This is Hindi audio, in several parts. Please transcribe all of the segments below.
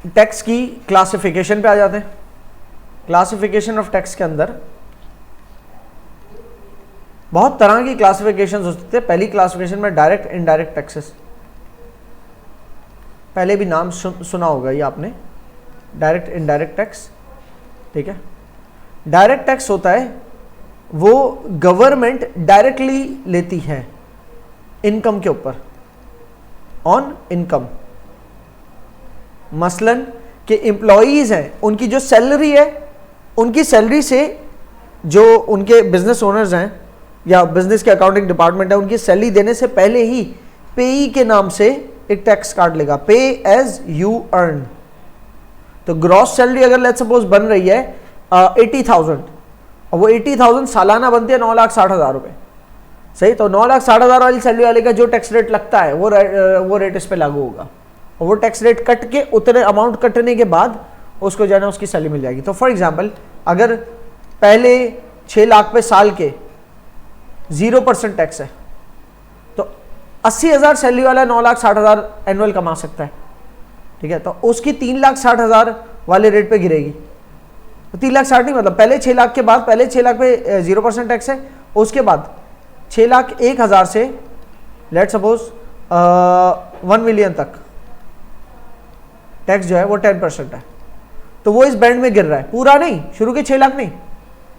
टैक्स की क्लासिफिकेशन पे आ जाते हैं। क्लासिफिकेशन ऑफ टैक्स के अंदर बहुत तरह की क्लासिफिकेशन हो सकते हैं। पहली क्लासिफिकेशन में डायरेक्ट इनडायरेक्ट टैक्सेस, पहले भी नाम सुना होगा ये आपने, डायरेक्ट इनडायरेक्ट टैक्स। ठीक है, डायरेक्ट टैक्स होता है वो गवर्नमेंट डायरेक्टली लेती है इनकम के ऊपर, ऑन इनकम। मसलन कि एम्प्लॉयज हैं, उनकी जो सैलरी है, उनकी सैलरी से जो उनके बिजनेस ओनर्स हैं या बिजनेस के अकाउंटिंग डिपार्टमेंट है, उनकी सैलरी देने से पहले ही पेई के नाम से एक टैक्स काट लेगा, पे एज यू अर्न। तो ग्रॉस सैलरी अगर लेट्स सपोज बन रही है 80,000 और वो 80,000 सालाना बनती है 9,60,000 रुपए, सही। तो 9,60,000 वाली सैलरी वाले का जो टैक्स रेट लगता है वो रेट इस पे लागू होगा, और वो टैक्स रेट कट के उतने अमाउंट कटने के बाद उसको जो है ना उसकी सैलरी मिल जाएगी। तो फॉर एग्जांपल अगर पहले 6 लाख पे साल के 0% टैक्स है, तो 80,000 सैलरी वाला 9,60,000 एनुअल कमा सकता है। ठीक है, तो उसकी 3,60,000 वाले रेट पे गिरेगी। तो 3,60,000 नहीं, मतलब पहले 6 लाख के बाद, पहले 6 लाख पे 0% टैक्स है, उसके बाद 6,01,000 से लेट सपोज 1 मिलियन तक टैक्स जो है वो 10% है। तो वो इस बैंड में गिर रहा है, पूरा नहीं, शुरू के 6 लाख नहीं,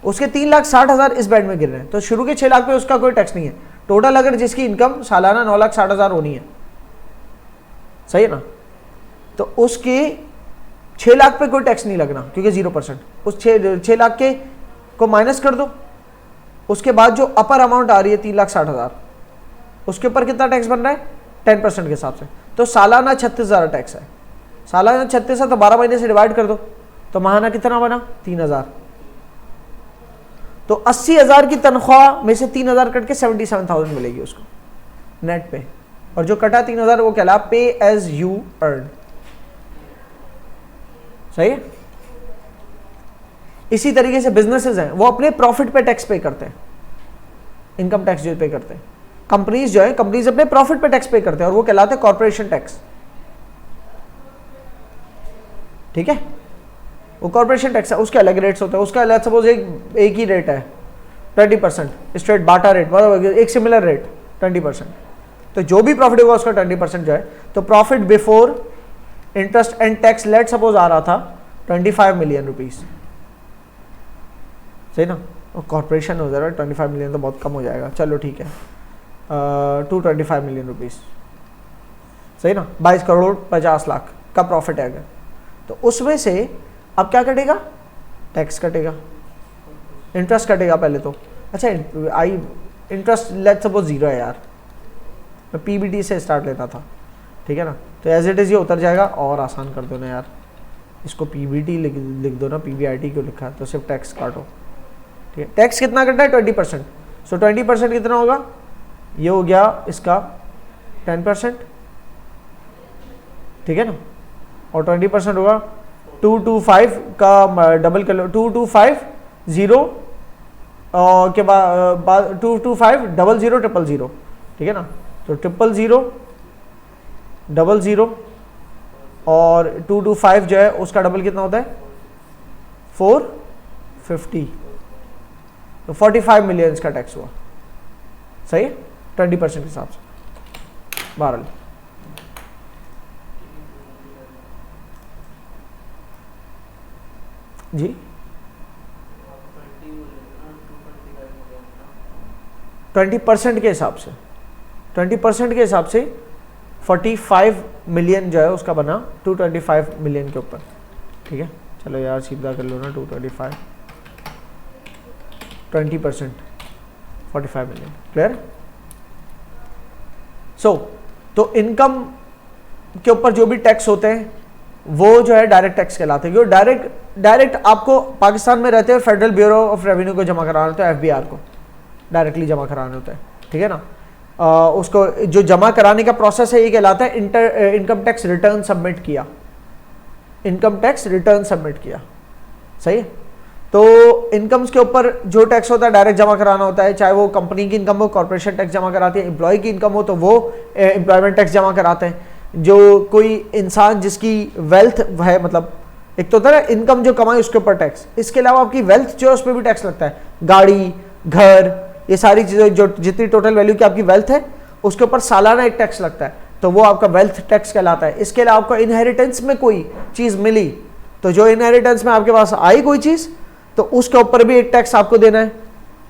उसके 3,60,000 इस बैंड में गिर रहे हैं। तो शुरू के 6 लाख पे उसका कोई टैक्स नहीं है। टोटल अगर जिसकी इनकम सालाना 9,60,000 होनी है, सही है ना, तो उसके 6 लाख पे कोई टैक्स नहीं लगना क्योंकि 0%। उस 6 लाख के को माइनस कर दो, उसके बाद जो अपर अमाउंट आ रही है 3,60,000, उसके ऊपर कितना टैक्स बन रहा है 10% के हिसाब से। तो सालाना 36,000 टैक्स है। सालाना 36 है तो 12 महीने से डिवाइड कर दो, तो माहाना कितना बना 3,000। तो 80,000 की तनख्वाह में से 3,000 कट के 77,000 मिलेगी उसको नेट पे, और जो कटा 3,000 वो कहला पे एज यू अर्न, सही है। इसी तरीके से बिजनेसेस हैं, वो अपने प्रॉफिट पे टैक्स पे करते हैं, इनकम टैक्स जो पे करते हैं। कंपनीज जो है, कंपनीज अपने प्रॉफिट पे टैक्स पे करते हैं और वो कहलाते हैं कॉर्पोरेशन टैक्स। ठीक है, वो कॉर्पोरेशन टैक्स है, उसके अलग रेट्स होते हैं। उसका अलग सपोज एक ही रेट है 20% स्ट्रेट बाटा रेट, मतलब एक सिमिलर रेट 20%। तो जो भी प्रॉफिट होगा उसका 20% जो है। तो profit before interest and tax let suppose आ रहा था 25 मिलियन रुपीज, सही ना। और कॉर्पोरेशन हो जाएगा 25 मिलियन तो बहुत कम हो जाएगा, चलो ठीक है 225 मिलियन रुपीज, सही ना। 22 करोड़ 50 लाख का प्रॉफिट है अगर, तो उसमें से अब क्या कटेगा, टैक्स कटेगा, इंटरेस्ट कटेगा पहले तो। अच्छा इंटरेस्ट लेट सपोज 0 है यार, मैं पीबीटी से स्टार्ट लेता था, ठीक है ना। तो एज इट इज़ ये उतर जाएगा, और आसान कर दो ना यार, इसको पीबीटी लिख दो ना, पीबीआईटी क्यों लिखा है, तो सिर्फ टैक्स काटो। ठीक है, टैक्स कितना कटना है 20%। सो 20% कितना होगा, ये हो गया इसका 10%, ठीक है ना। और 20% होगा 225 का डबल कर लो, 2250 के बाद 225 00 000, ठीक है ना। तो 000 00 और 225 जो है उसका डबल कितना होता है 450, तो 45 मिलियन का टैक्स हुआ, सही है 20% के हिसाब से। बहरहाल जी 20% के हिसाब से, 20% के हिसाब से 45 मिलियन जो है उसका बना 225 मिलियन के ऊपर, ठीक है। चलो यार सीधा कर लो ना, 225 20% 45 मिलियन, क्लियर। सो तो इनकम के ऊपर जो भी टैक्स होते हैं वो जो है डायरेक्ट टैक्स कहलाते हैं। डायरेक्ट आपको पाकिस्तान में रहते हुए फेडरल ब्यूरो ऑफ रेवेन्यू को जमा कराना होता है, एफबीआर को डायरेक्टली जमा कराना होता है, ठीक है ना। उसको जो जमा कराने का प्रोसेस है ये कहलाता है इनकम टैक्स रिटर्न सबमिट किया, इनकम टैक्स रिटर्न सबमिट किया, सही है। तो इनकम्स के ऊपर जो टैक्स होता है डायरेक्ट जमा कराना होता है, चाहे वो कंपनी की इनकम हो कॉर्पोरेशन टैक्स जमा कराती है, एम्प्लॉय की इनकम हो तो वो एम्प्लॉयमेंट टैक्स जमा कराते हैं। जो कोई इंसान जिसकी वेल्थ है, मतलब एक तो होता है इनकम जो कमाई उसके ऊपर टैक्स, इसके अलावा आपकी वेल्थ जो है उस पर भी टैक्स लगता है, गाड़ी, घर, ये सारी चीजें जो जितनी टोटल वैल्यू की आपकी वेल्थ है उसके ऊपर सालाना एक टैक्स लगता है, तो वो आपका वेल्थ टैक्स कहलाता है। इसके अलावा आपको इनहेरिटेंस में कोई चीज मिली, तो जो इनहेरिटेंस में आपके पास आई कोई चीज, तो उसके ऊपर भी एक टैक्स आपको देना है,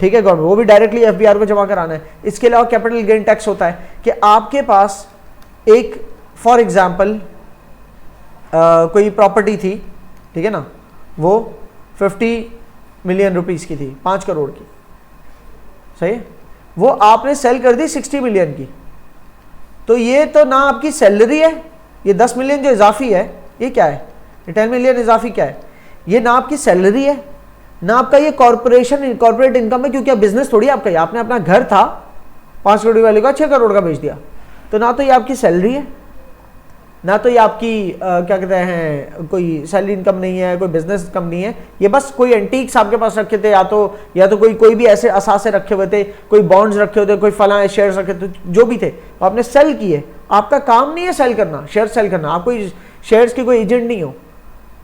ठीक है गवर्नमेंट, वो भी डायरेक्टली एफबीआर को जमा कराना है। इसके अलावा कैपिटल गेन टैक्स होता है कि आपके पास एक फॉर एग्जाम्पल कोई प्रॉपर्टी थी, ठीक है ना, वो 50 मिलियन रुपीस की थी, 5 करोड़ की, सही है, वो आपने सेल कर दी 60 मिलियन की, तो ये तो ना आपकी सैलरी है, ये 10 मिलियन जो इजाफी है ये क्या है, ये 10 मिलियन इजाफी क्या है, ये ना आपकी सैलरी है, ना आपका ये कॉर्पोरेट इनकम है, क्योंकि अब बिजनेस थोड़ी आपका है, आपने अपना घर था 5 करोड़ वाले का 6 करोड़ का बेच दिया, तो ना तो ये आपकी सैलरी है, ना तो ये आपकी क्या कहते हैं कोई सैलरी इनकम नहीं है, कोई बिजनेस इनकम नहीं है, ये बस कोई एंटीक्स आपके पास रखे थे, या तो कोई भी ऐसे असासे रखे हुए थे, कोई बॉन्ड्स रखे हुए थे, कोई फला शेयर्स रखे थे, जो भी थे तो आपने सेल किए। आपका काम नहीं है सेल करना, शेयर सेल करना, आप कोई शेयर्स के कोई एजेंट नहीं हो,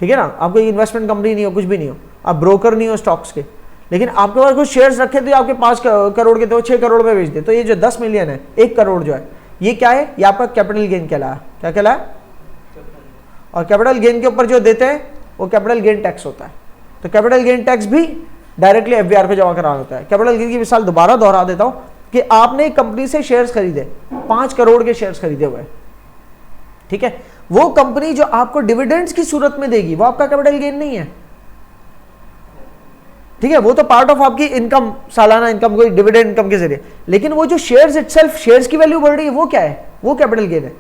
ठीक है ना, आप कोई इन्वेस्टमेंट कंपनी नहीं हो, कुछ भी नहीं हो, आप ब्रोकर नहीं हो स्टॉक्स के, लेकिन आपके पास कुछ शेयर्स रखे थे, आपके 5 करोड़ के थे, 6 करोड़ में बेच दे, तो ये जो 10 मिलियन है, 1 करोड़ जो है, ये क्या है, ये आपका कैपिटल गेन कहलाया, क्या कहलाया, और कैपिटल गेन के ऊपर जो देते हैं वो कैपिटल गेन टैक्स होता है, तो कैपिटल गेन टैक्स भी डायरेक्टली एफबीआर को जमा कराना होता है। कैपिटल गेन की मिसाल दोबारा दोहरा देता हूं कि आपने एक कंपनी से शेयर्स खरीदे, 5 करोड़ के शेयर्स खरीदे हुए, ठीक है, वो कंपनी जो आपको डिविडेंड्स की सूरत में देगी वो आपका कैपिटल गेन नहीं है, ठीक है, वो तो पार्ट ऑफ आपकी इनकम, सालाना इनकम, कोई डिविडेंड इनकम के जरिए, लेकिन वो जो शेयर्स इटसेल्फ, शेयर्स की वैल्यू बढ़ रही है, वो क्या है, वो कैपिटल गेन है।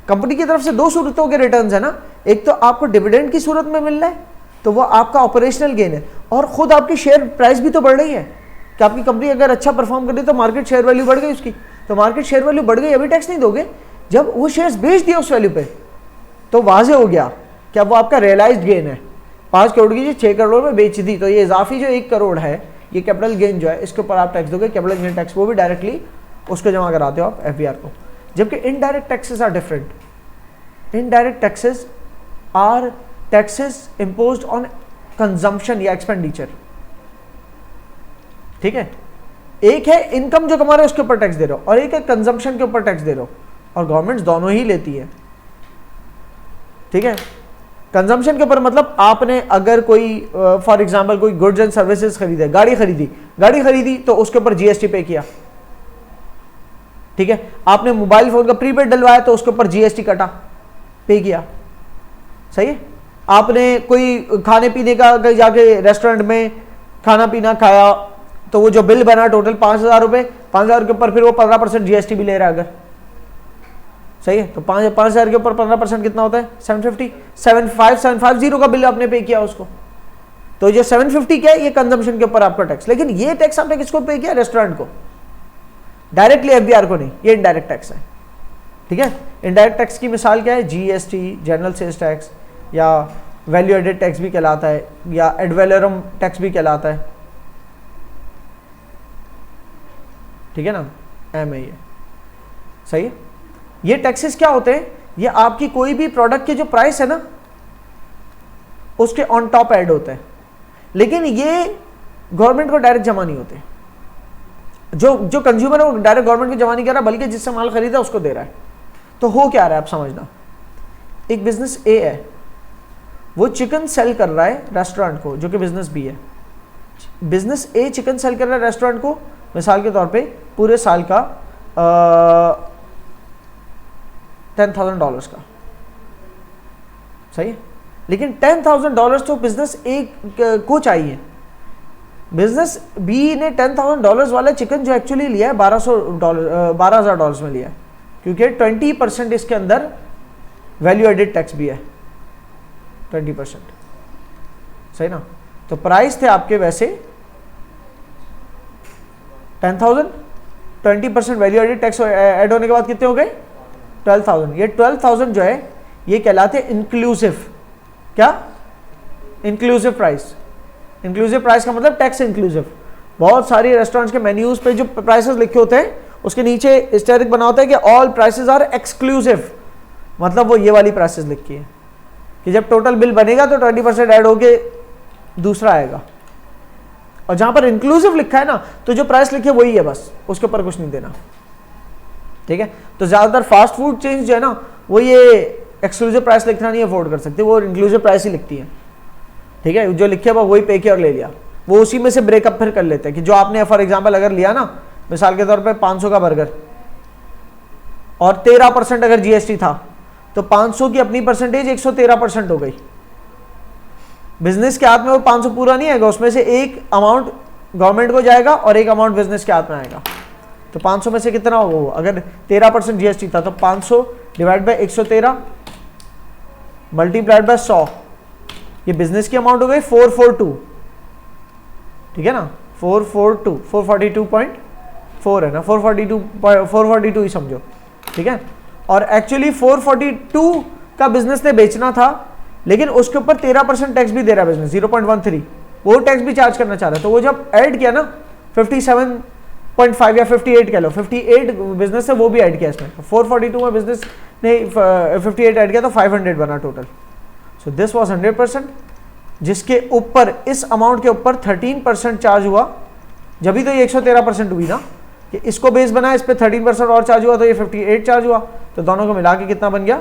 कंपनी की तरफ से 2 सूरतों के रिटर्न्स है ना, एक तो आपको डिविडेंड की सूरत में मिल रहा है, तो वो आपका ऑपरेशनल गेन है, और खुद आपकी शेयर प्राइस भी तो बढ़ रही है कि आपकी कंपनी अगर अच्छा परफॉर्म कर रही है तो मार्केट शेयर वैल्यू बढ़ गई उसकी, तो मार्केट शेयर वैल्यू बढ़ गई, अभी टैक्स नहीं दोगे, जब वो शेयर्स बेच दिया उस वैल्यू पे तो वाजे हो गया कि अब वो आपका रियलाइज्ड गेन है, 5 करोड़ की जो 6 करोड़ में बेच दी, तो ये इजाफी जो 1 करोड़ है, ये कैपिटल गेन जो है, इसके ऊपर आप टैक्स दोगे, कैपिटल गेन टैक्स, वो भी डायरेक्टली उसको जमा कराते हो आप एफबीआर को। जबकि indirect taxes are different, indirect taxes are taxes imposed on consumption या एक्सपेंडिचर, ठीक है, एक है इनकम जो कमा रहे हो उसके ऊपर टैक्स दे रहे हो, और एक है कंजम्पशन के ऊपर टैक्स दे रहे हो, और गवर्नमेंट दोनों ही लेती है, ठीक है। कंजम्पशन के ऊपर मतलब आपने अगर कोई फॉर एग्जांपल कोई गुड्स एंड सर्विसेज खरीदे, गाड़ी खरीदी तो उसके ऊपर जीएसटी पे किया, ठीक है, आपने मोबाइल फोन का प्रीपेड डलवाया तो उसके ऊपर जीएसटी कटा, पे किया, सही है, आपने कोई खाने पीने का जाके रेस्टोरेंट में खाना पीना खाया तो वो जो बिल बना टोटल 5,000 रुपये, 5,000 के ऊपर फिर वो 15% जीएसटी भी ले रहा है अगर, सही है, तो 5,000 के ऊपर 15% कितना होता है, 750 का बिल आपने पे किया उसको, तो जो 750 क्या है ये कंजम्पशन के ऊपर आपका टैक्स, लेकिन ये टैक्स आपने किसको पे किया, रेस्टोरेंट को, डायरेक्टली एफबीआर को नहीं, ये इनडायरेक्ट टैक्स है, ठीक है। इनडायरेक्ट टैक्स की मिसाल क्या है, जीएसटी, जनरल सेल्स टैक्स, या वैल्यू एडेड टैक्स भी कहलाता है, या एड वैलोरम टैक्स भी कहलाता है, ठीक है ना, एम है ये, सही है। ये टैक्सेस क्या होते हैं, ये आपकी कोई भी प्रोडक्ट के जो प्राइस है ना उसके ऑन टॉप ऐड होते हैं, लेकिन ये गवर्नमेंट को डायरेक्ट जमा नहीं होते, जो कंज्यूमर है वो डायरेक्ट गवर्नमेंट को जमा नहीं कर रहा, बल्कि जिससे माल खरीदा उसको दे रहा है। तो हो क्या रहा है आप समझना, एक बिजनेस ए है, वो चिकन सेल कर रहा है रेस्टोरेंट को, जो कि बिजनेस बी है, बिजनेस ए चिकन सेल कर रहा है रेस्टोरेंट को, मिसाल के तौर पे पूरे साल का $10,000 का, सही है, लेकिन $10,000 तो बिजनेस ए को चाहिए, बिजनेस बी ने $10,000 वाला चिकन जो एक्चुअली लिया है $12,000 में लिया है, क्योंकि 20% इसके अंदर वैल्यू एडेड टैक्स भी है, 20%, सही ना। तो प्राइस थे आपके वैसे 10,000, 20% वैल्यू एडेड टैक्स ऐड होने के बाद कितने हो गए 12,000। ये 12,000 जो है ये कहलाते हैं इंक्लूसिव, क्या, इंक्लूसिव प्राइस। इंक्लूसिव प्राइस का मतलब टैक्स इंक्लूसिव। बहुत सारी रेस्टोरेंट्स के मेन्यूज पे जो प्राइसेस लिखे होते हैं उसके नीचे स्टेरिक बना होता है कि ऑल प्राइसेस आर एक्सक्लूसिव, मतलब वो ये वाली प्रोसेस लिखी है कि जब टोटल बिल बनेगा तो 20% ऐड होके दूसरा आएगा, और जहां पर इंक्लूसिव लिखा है ना तो जो प्राइस लिखी है वही है, बस उसके ऊपर कुछ नहीं देना, ठीक है। तो ज्यादातर फास्ट फूड चेन जो है ना वो ये एक्सक्लूसिव प्राइस लिखना नहीं अफोर्ड कर सकते, वो इंक्लूसिव प्राइस ही लिखती है, ठीक है। जो लिखे वही पे किया और ले लिया, वो उसी में से ब्रेकअप फिर कर लेते हैं कि जो आपने फॉर एग्जांपल अगर लिया ना, मिसाल के तौर पे 500 का बर्गर और 13% अगर जीएसटी था तो 500 की अपनी परसेंटेज 113% हो गई। बिजनेस के हाथ में वो 500 पूरा नहीं आएगा, उसमें से एक अमाउंट गवर्नमेंट को जाएगा और एक अमाउंट बिजनेस के हाथ में आएगा। तो 500 में से कितना होगा वो, अगर 13% जीएसटी था तो 500 डिवाइड बाय 113 मल्टीप्लाइड बाय 100, ये बिजनेस की अमाउंट हो गई 442, ठीक है ना, 442 442.4 है ना, 442 ही समझो, ठीक है। और एक्चुअली 442 का बिजनेस ने बेचना था, लेकिन उसके ऊपर 13% टैक्स भी दे रहा है बिजनेस, 0.13, वो टैक्स भी चार्ज करना चाह रहा है। तो वो जब ऐड किया ना 57.5 या 58 कह लो, 58 बिजनेस से वो भी ऐड किया इसमें, 442 में बिजनेस ने 58 ऐड किया तो 500 बना टोटल। सो दिस वाज 100%, जिसके ऊपर इस अमाउंट के ऊपर 13% चार्ज हुआ, जब भी तो ये 113% हुई ना, कि इसको बेस बना, इस पे 13% और चार्ज हुआ तो ये 58 चार्ज हुआ, तो दोनों को मिला के कितना बन गया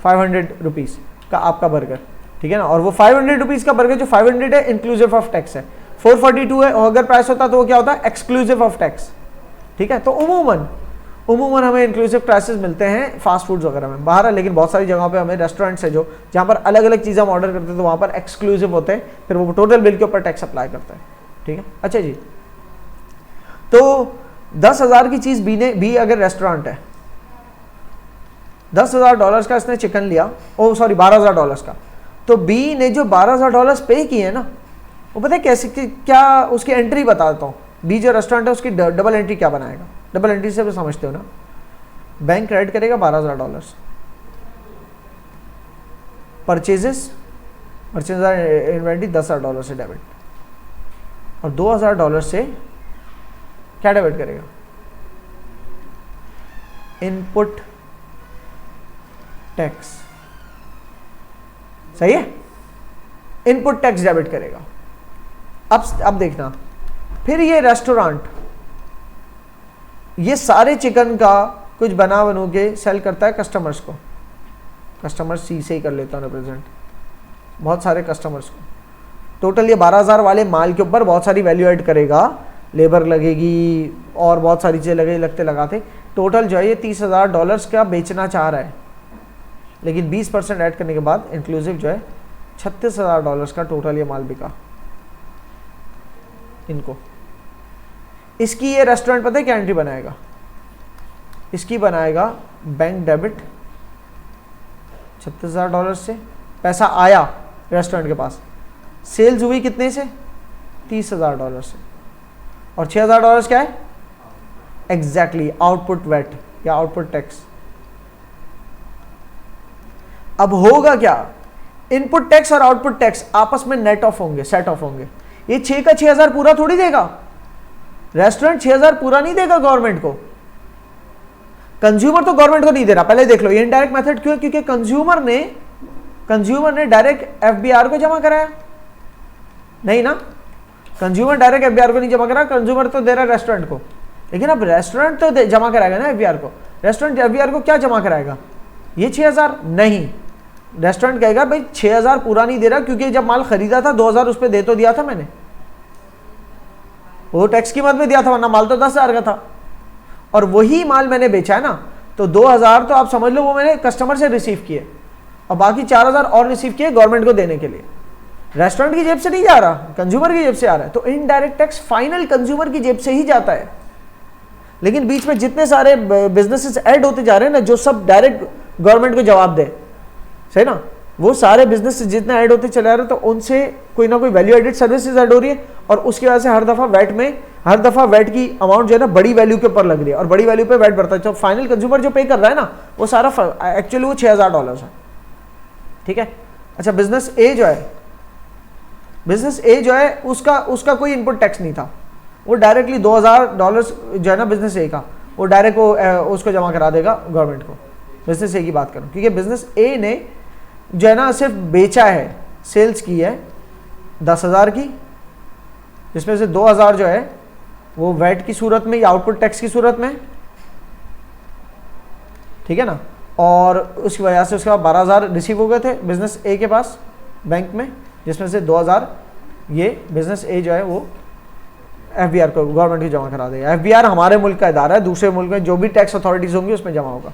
500 रुपीज़ का आपका बर्गर, ठीक है ना। और वो 500 रुपीज़ का बर्गर जो 500 है इंक्लूसिव ऑफ टैक्स है, 442 है, और अगर प्राइस होता तो वो क्या होता है एक्सक्लूसिव ऑफ टैक्स, ठीक है। तो उमूमन हमें इंक्लूसिव प्राइसेस मिलते हैं फास्ट फूड्स वगैरह में बाहर है, लेकिन बहुत सारी जगहों पे हमें रेस्टोरेंट्स है जो जहाँ पर अलग अलग चीज़ें हम ऑर्डर करते हैं तो वहाँ पर एक्सक्लूसिव होते हैं, फिर वो टोटल बिल के ऊपर टैक्स अप्लाई करता है, ठीक है। अच्छा जी, तो 10,000 की चीज़ भी अगर रेस्टोरेंट है, $10,000 का इसने चिकन लिया, ओ सॉरी $12,000 का, तो बी ने जो $12,000 पे किए ना, वो पता है कैसे क्या उसकी एंट्री बता देता हूँ। बी जो रेस्टोरेंट है उसकी डबल एंट्री क्या बनाएगा, डबल एंट्री से भी समझते हो ना, बैंक क्रेडिट करेगा $12,000, परचेजेस इन्वेंट्री $10,000 से डेबिट, और $2,000 से क्या डेबिट करेगा, इनपुट टैक्स, सही है, इनपुट टैक्स डेबिट करेगा। अब देखना, फिर ये रेस्टोरेंट ये सारे चिकन का कुछ बना बनू के सेल करता है कस्टमर्स को, कस्टमर सी से ही कर लेता हूँ रिप्रेजेंट, बहुत सारे कस्टमर्स को। टोटल ये 12,000 वाले माल के ऊपर बहुत सारी वैल्यू ऐड करेगा, लेबर लगेगी और बहुत सारी चीज़ें लगते लगाते, टोटल जो है ये $30,000 का बेचना चाह रहा है, लेकिन 20% ऐड करने के बाद इंक्लूसिव जो है $36,000 का टोटल ये माल बिका इनको। इसकी ये रेस्टोरेंट पता है क्या एंट्री बनाएगा, इसकी बनाएगा बैंक डेबिट, $36,000 से पैसा आया रेस्टोरेंट के पास, सेल्स हुई कितने से, $30,000 से, और $6,000 क्या है, एग्जैक्टली आउटपुट वैट या आउटपुट टैक्स। अब होगा क्या, इनपुट टैक्स और आउटपुट टैक्स आपस में नेट ऑफ होंगे, सेट ऑफ होंगे। ये 6 का 6,000 पूरा थोड़ी देगा, रेस्टोरेंट 6,000 पूरा नहीं देगा गवर्नमेंट को, कंज्यूमर तो गवर्नमेंट को नहीं दे रहा। पहले देख लो ये इनडायरेक्ट मेथड क्यों है, क्योंकि कंज्यूमर ने डायरेक्ट एफबीआर को जमा कराया नहीं ना, कंज्यूमर डायरेक्ट एफबीआर को नहीं जमा करा, कंज्यूमर तो दे रहा है रेस्टोरेंट को, लेकिन अब रेस्टोरेंट तो जमा कराएगा ना एफबीआर को। रेस्टोरेंट एफबीआर को क्या जमा कराएगा, ये 6,000 नहीं, रेस्टोरेंट कहेगा भाई 6,000 पूरा नहीं दे रहा, क्योंकि जब माल खरीदा था 2,000 उस पर दे तो दिया था मैंने, वो टैक्स की मद में दिया था, वरना माल तो 10,000 का था, और वही माल मैंने बेचा है ना, तो 2,000 तो आप समझ लो वो मैंने कस्टमर से रिसीव किए, और बाकी 4,000 और रिसीव किए गवर्नमेंट को देने के लिए। रेस्टोरेंट की जेब से नहीं जा रहा, कंज्यूमर की जेब से आ रहा है, तो इनडायरेक्ट टैक्स फाइनल कंज्यूमर की जेब से ही जाता है। लेकिन बीच में जितने सारे बिजनेसेस ऐड होते जा रहे हैं ना, जो सब डायरेक्ट गवर्नमेंट को जवाब दे, सही ना, वो सारे बिजनेस जितने ऐड होते चले आ रहे हैं, तो उनसे कोई ना कोई वैल्यू एडेड सर्विसेज ऐड हो रही है, और उसकी वजह से हर दफा वैट की अमाउंट जो है ना बड़ी वैल्यू के ऊपर लग रही है, और बड़ी वैल्यू पे वैट बढ़ता है, तो फाइनल कंज्यूमर जो पे कर रहा है ना, वो सारा एक्चुअली वो $6,000 है, ठीक है। अच्छा, बिजनेस ए जो है उसका कोई इनपुट टैक्स नहीं था, वो डायरेक्टली $2,000 जो है ना बिजनेस ए का, वो डायरेक्ट उसको जमा करा देगा गवर्नमेंट को, बिजनेस ए की बात करूं, क्योंकि बिजनेस ए ने जो है ना सिर्फ बेचा है, सेल्स की है 10,000 की, जिसमें से 2,000 जो है वो वैट की सूरत में या आउटपुट टैक्स की सूरत में, ठीक है ना, और उसकी वजह से उसके बाद 12,000 रिसीव हो गए थे बिजनेस ए के पास बैंक में, जिसमें से 2,000 ये बिजनेस ए जो है वो एफबीआर को, गवर्नमेंट की जमा करा देगा। एफबीआर हमारे मुल्क का इदारा है, दूसरे मुल्क में जो भी टैक्स अथॉरिटीज होंगी उसमें जमा होगा,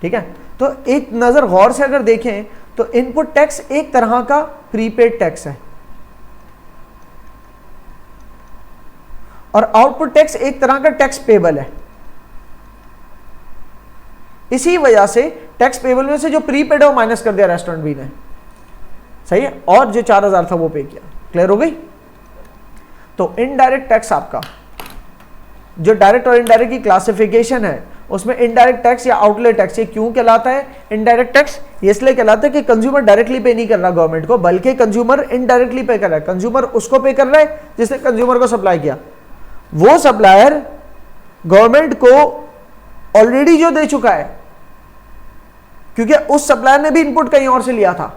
ठीक है। तो एक नज़र गौर से अगर देखें तो इनपुट टैक्स एक तरह का प्रीपेड टैक्स है और आउटपुट टैक्स एक तरह का टैक्स पेबल है। इसी वजह से टैक्स पेबल में से जो प्रीपेड है वो माइनस कर दिया रेस्टोरेंट बी ने, सही है, और जो 4,000 था वो पे किया। क्लियर हो गई? तो इनडायरेक्ट टैक्स आपका जो डायरेक्ट और इनडायरेक्ट की क्लासिफिकेशन है उसमें इनडायरेक्ट टैक्स या आउटलेट टैक्स ये क्यों कहलाता है इनडायरेक्ट टैक्स? ये इसलिए कहलाता है कि कंज्यूमर डायरेक्टली पे नहीं कर रहा गवर्नमेंट को, बल्कि कंज्यूमर इनडायरेक्टली पे कर रहा है। कंज्यूमर उसको पे कर रहा है जिसने कंज्यूमर को सप्लाई किया, वो सप्लायर गवर्नमेंट को ऑलरेडी जो दे चुका है, क्योंकि उस सप्लायर ने भी इनपुट कहीं और से लिया था,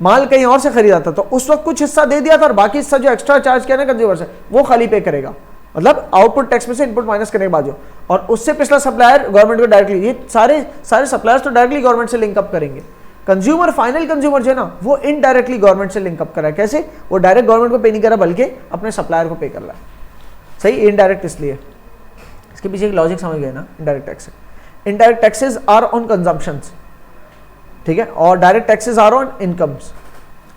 माल कहीं और से खरीदा था, तो उस वक्त कुछ हिस्सा दे दिया था और बाकी हिस्सा जो एक्स्ट्रा चार्ज किया ना कंज्यूमर से वो खाली पे करेगा, मतलब आउटपुट टैक्स में से इनपुट माइनस करने के बाद जो, और उससे पिछला सप्लायर गवर्नमेंट को डायरेक्टली, ये सारे सप्लायर्स तो डायरेक्टली गवर्नमेंट से लिंकअप करेंगे। कंज्यूमर, फाइनल कंज्यूमर जो है ना वो इनडायरेक्टली गवर्नमेंट से लिंकअप कर रहा है। कैसे? वो डायरेक्ट गवर्नमेंट को पे नहीं कर रहा बल्कि अपने सप्लायर को पे कर रहा है। सही, इनडायरेक्ट इसलिए, इसके पीछे एक लॉजिक समझ गए ना। Indirect tax, indirect taxes are on consumptions, ठीक है, और direct taxes are on incomes.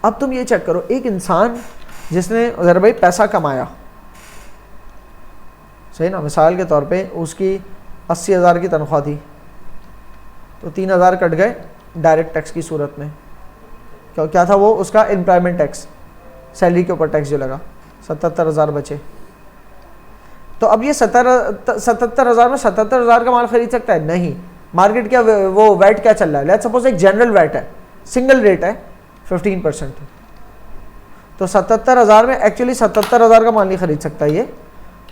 अब तुम ये चेक करो, एक इंसान जिसने जरा भाई पैसा कमाया, सही ना, मिसाल के तौर पे उसकी 80,000 की तनख्वाह थी, तो 3,000 कट गए डायरेक्ट टैक्स की सूरत में। क्या था वो? उसका एम्प्लॉयमेंट टैक्स, सैलरी के ऊपर टैक्स जो लगा, 77,000 बचे। तो अब ये 77,000 में 77,000 का माल खरीद सकता है? नहीं। मार्केट क्या वो वैट क्या चल रहा है? लेट्स सपोज एक जनरल वैट है, सिंगल रेट है 15%, तो 77,000 में एक्चुअली 77,000 का माल नहीं खरीद सकता ये।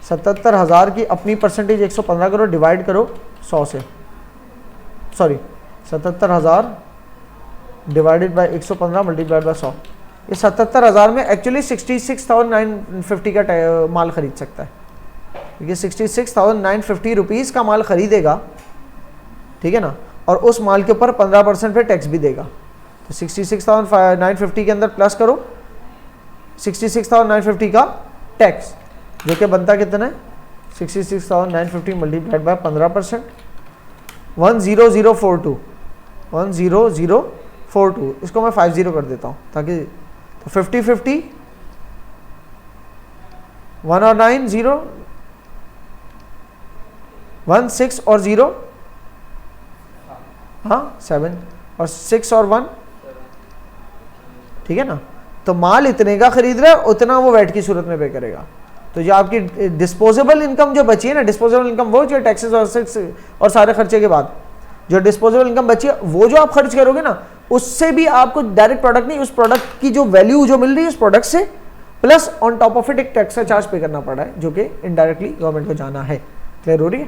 77,000 की अपनी परसेंटेज 115 करो, डिवाइड करो 100 से, sorry 77,000 divided by 115 multiplied by 100, ये 77,000 में एक्चुअली 66,950 का माल खरीद सकता है। ये 66,950 रुपीज़ का माल खरीदेगा, ठीक है ना, और उस माल के ऊपर 15% पे टैक्स भी देगा। तो 66,950 के अंदर प्लस करो 66,950 का टैक्स, जो कि बनता कितना है? 66,950 मल्टीप्लाइड बाय 15%, 10042, 10042। इसको मैं 50 कर देता हूँ ताकि, तो 50-50, 1 और 9 0, 1 6 और 0, हाँ 7, और 6 और 1, ठीक है ना। तो माल इतने का खरीद रहा है, उतना वो वैट की सूरत में पे करेगा। तो जो आपकी डिस्पोजेबल इनकम जो बची है ना, डिस्पोजेबल इनकम वो जो टैक्सेस और सारे खर्चे के बाद जो डिस्पोजेबल इनकम बची है, वो जो आप खर्च करोगे ना, उससे भी आपको डायरेक्ट प्रोडक्ट नहीं, उस प्रोडक्ट की जो वैल्यू जो मिल रही है उस प्रोडक्ट से plus on top of it एक टैक्स का चार्ज पे करना पड़ रहा है, जो कि इनडायरेक्टली गवर्नमेंट को जाना है। क्लियर हो रही है?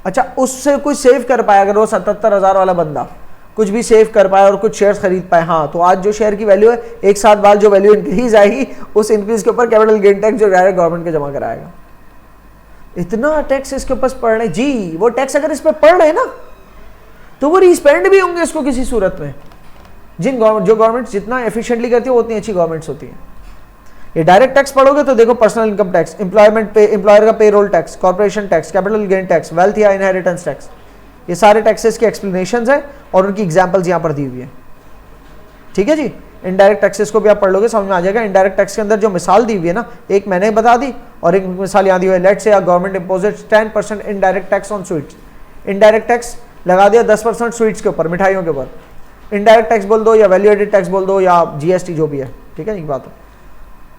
अच्छा, उससे कुछ सेव कर पाया, अगर वो 77,000 वाला बंदा कुछ भी सेव कर पाए और कुछ शेयर्स खरीद पाए, हाँ, तो आज जो शेयर की वैल्यू है, एक साल बाद जो वैल्यू इंक्रीज आएगी, उस इंक्रीज के ऊपर कैपिटल गेन टैक्स जो डायरेक्ट गवर्नमेंट को जमा कराएगा। इतना टैक्स इसके ऊपर पड़ रहे जी, वो टैक्स अगर इस पर पड़ रहे ना तो वो रिस्पेंड भी होंगे इसको किसी सूरत में। जो गवर्नमेंट जितना एफिशिएंटली करती है वो उतनी अच्छी गवर्नमेंट्स होती हैं। ये डायरेक्ट टैक्स पढ़ोगे तो देखो, पर्सनल इनकम टैक्स, एम्प्लॉयमेंट पे, एम्प्लॉयर का payroll tax, corporation tax, capital gain tax, wealth या इनहेरिटेंस टैक्स, ये सारे टैक्सेस के एक्सप्लेनेशंस हैं और उनकी एग्जांपल्स यहाँ पर दी हुई है। ठीक है जी, इनडायरेक्ट टैक्सेस को भी आप पढ़ लोगे, समझ में आ जाएगा। इनडायरेक्ट टैक्स के अंदर जो मिसाल दी हुई है ना, एक मैंने बता दी और एक मिसाल यहाँ दी हुई है। Let's say government imposes 10% indirect tax on sweets, indirect tax लगा दिया 10% स्वीट्स के ऊपर, मिठाइयों के ऊपर। इनडायरेक्ट टैक्स बोल दो या वैल्यू एडेड टैक्स बोल दो या जीएसटी जो भी है, ठीक है, एक बात है।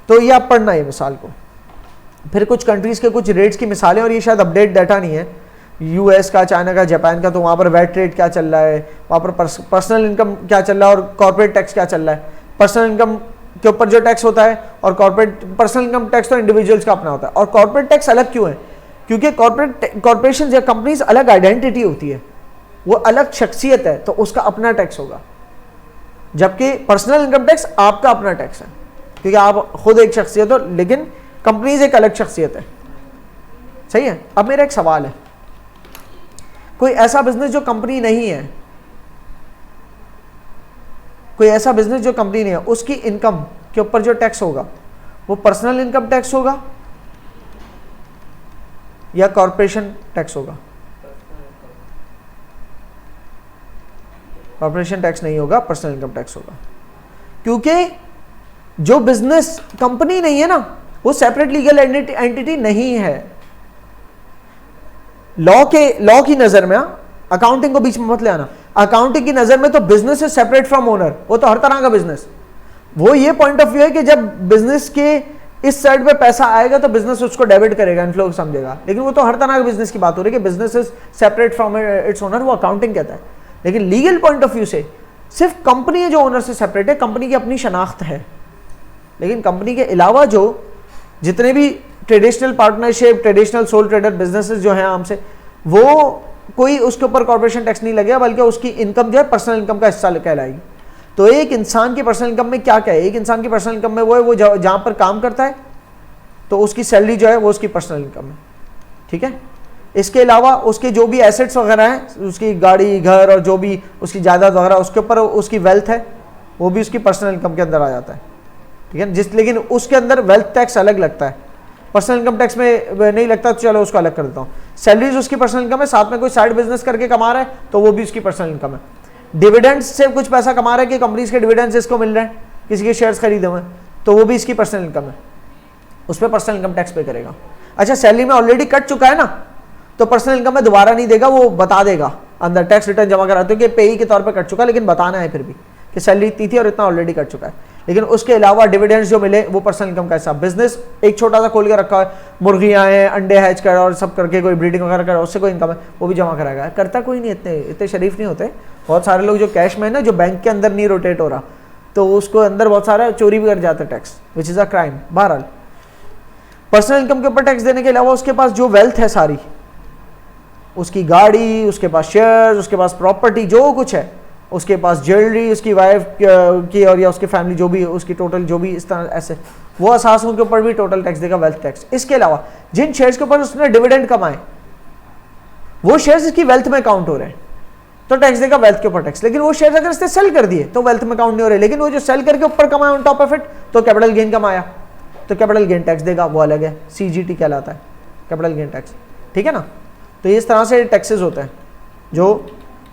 तो ये आप पढ़ना है मिसाल को। फिर कुछ कंट्रीज के कुछ रेट्स की मिसालें, और ये शायद अपडेट डाटा नहीं है, यूएस का, चाइना का, जापान का, तो वहाँ पर वैट रेट क्या चल रहा है, वहाँ पर पर्सनल इनकम क्या चल रहा है और कॉर्पोरेट टैक्स क्या चल रहा है। पर्सनल इनकम के ऊपर जो टैक्स होता है और कॉर्पोरेट, पर्सनल इनकम टैक्स तो इंडिविजुअल्स का अपना होता है, और कॉर्पोरेट टैक्स अलग क्यों है? क्योंकि कॉर्पोरेशन या कंपनीज अलग आइडेंटिटी होती है, वो अलग शख्सियत है तो उसका अपना टैक्स होगा, जबकि पर्सनल इनकम टैक्स आपका अपना टैक्स है, क्योंकि आप खुद एक शख्सियत हो लेकिन कंपनीज एक अलग शख्सियत है। सही है। अब मेरा एक सवाल है, कोई ऐसा बिजनेस जो कंपनी नहीं है, कोई ऐसा बिजनेस जो कंपनी नहीं है, उसकी इनकम के ऊपर जो टैक्स होगा वो पर्सनल इनकम टैक्स होगा या कॉरपोरेशन टैक्स होगा? कॉरपोरेशन टैक्स नहीं होगा, पर्सनल इनकम टैक्स होगा, क्योंकि जो बिजनेस कंपनी नहीं है ना, वो सेपरेट लीगल एंटिटी नहीं है। लॉ की नजर में, अकाउंटिंग को बीच में मत ले आना, अकाउंटिंग की नजर में तो business is separate from owner, वो तो हर तरह का बिजनेस, वो ये पॉइंट ऑफ व्यू है कि जब बिजनेस के इस साइड पे पैसा आएगा तो बिजनेस उसको डेबिट करेगा, इनफ्लो समझेगा, लेकिन वो तो हर तरह के बिजनेस की बात हो रही है कि business is separate from its owner, वो अकाउंटिंग कहता है। लेकिन लीगल पॉइंट ऑफ व्यू से सिर्फ कंपनी है जो ओनर से सेपरेट है, कंपनी की अपनी शनाख्त है, लेकिन कंपनी के अलावा जो जितने भी traditional partnership, traditional soul trader businesses जो हैं आम से, वो कोई उसके ऊपर कॉर्पोरेशन टैक्स नहीं लगेगा, बल्कि उसकी इनकम जो है पर्सनल इनकम का हिस्सा कहलाएगी। तो एक इंसान की पर्सनल इनकम में क्या क्या है? एक इंसान की पर्सनल इनकम में वो है वो जहां पर काम करता है तो उसकी सैलरी जो है वो उसकी पर्सनल इनकम है, ठीक है। इसके अलावा उसके जो भी एसेट्स वगैरह हैं, उसकी गाड़ी, घर और जो भी उसकी जायदाद वगैरह, उसके ऊपर उसकी वेल्थ है, वो भी उसकी पर्सनल इनकम के अंदर आ जाता है, ठीक है। लेकिन उसके अंदर वेल्थ टैक्स अलग लगता है, पर्सनल इनकम टैक्स में नहीं लगता, तो चलो उसको अलग कर देता हूँ। सैलरीज उसकी पर्सनल इनकम है, साथ में कोई साइड बिजनेस करके कमा रहा है तो वो भी उसकी पर्सनल इनकम है। डिविडेंड्स से कुछ पैसा कमा रहा है कि कंपनीज के डिविडेंड्स इसको मिल रहे हैं, किसी के शेयर्स खरीदे हुए, तो वो भी इसकी पर्सनल इनकम है, उस पर पर्सनल इनकम टैक्स पे करेगा। अच्छा, सैलरी में ऑलरेडी कट चुका है ना, तो पर्सनल इनकम में दोबारा नहीं देगा, वो बता देगा अंदर टैक्स रिटर्न जमा कराते हो कि पेई के तौर पर कट चुका है, लेकिन बताना है फिर भी कि सैलरी इतनी थी और इतना ऑलरेडी कट चुका है। लेकिन उसके अलावा डिविडेंड्स जो मिले वो पर्सनल इनकम का हिस्सा। बिजनेस एक छोटा सा खोल के रखा है, मुर्गियां हैं, अंडे हैच कर और सब करके कोई ब्रीडिंग वगैरह कर, उससे कोई इनकम है, वो भी जमा कराएगा। करता कोई नहीं, इतने शरीफ नहीं होते। बहुत सारे लोग जो कैश में है ना, जो बैंक के अंदर नहीं रोटेट हो रहा, तो उसको अंदर बहुत सारा चोरी भी कर जाता है tax, which is a crime. बहरहाल पर्सनल इनकम के ऊपर टैक्स देने के अलावा उसके पास जो वेल्थ है सारी, उसकी गाड़ी, उसके पास शेयर्स, उसके पास प्रॉपर्टी, जो कुछ है, उसके पास ज्वेलरी, उसकी वाइफ की और या उसकी फैमिली जो भी उसकी टोटल जो भी इस तरह ऐसे, वो असासों के ऊपर भी टोटल टैक्स देगा, वेल्थ टैक्स। इसके अलावा जिन शेयर्स के ऊपर उसने डिविडेंड कमाए, वो शेयर्स इसकी वेल्थ में काउंट हो रहे हैं, तो टैक्स देगा वेल्थ के ऊपर टैक्स। लेकिन वो शेयर्स अगर इसने सेल कर दिए तो वेल्थ में काउंट नहीं हो रहे, लेकिन वो जो सेल करके ऊपर कमाया ऑन टॉप ऑफ इट, तो कैपिटल गेन कमाया, तो कैपिटल गेन टैक्स देगा, वो अलग है, CGT कहलाता है, कैपिटल गेन टैक्स, ठीक है ना। तो इस तरह से टैक्सेस होते हैं जो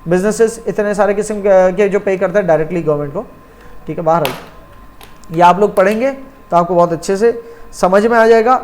बिजनेसेस इतने सारे किस्म के जो पे करते हैं डायरेक्टली गवर्नमेंट को, ठीक है। बाहर ये आप लोग पढ़ेंगे तो आपको बहुत अच्छे से समझ में आ जाएगा।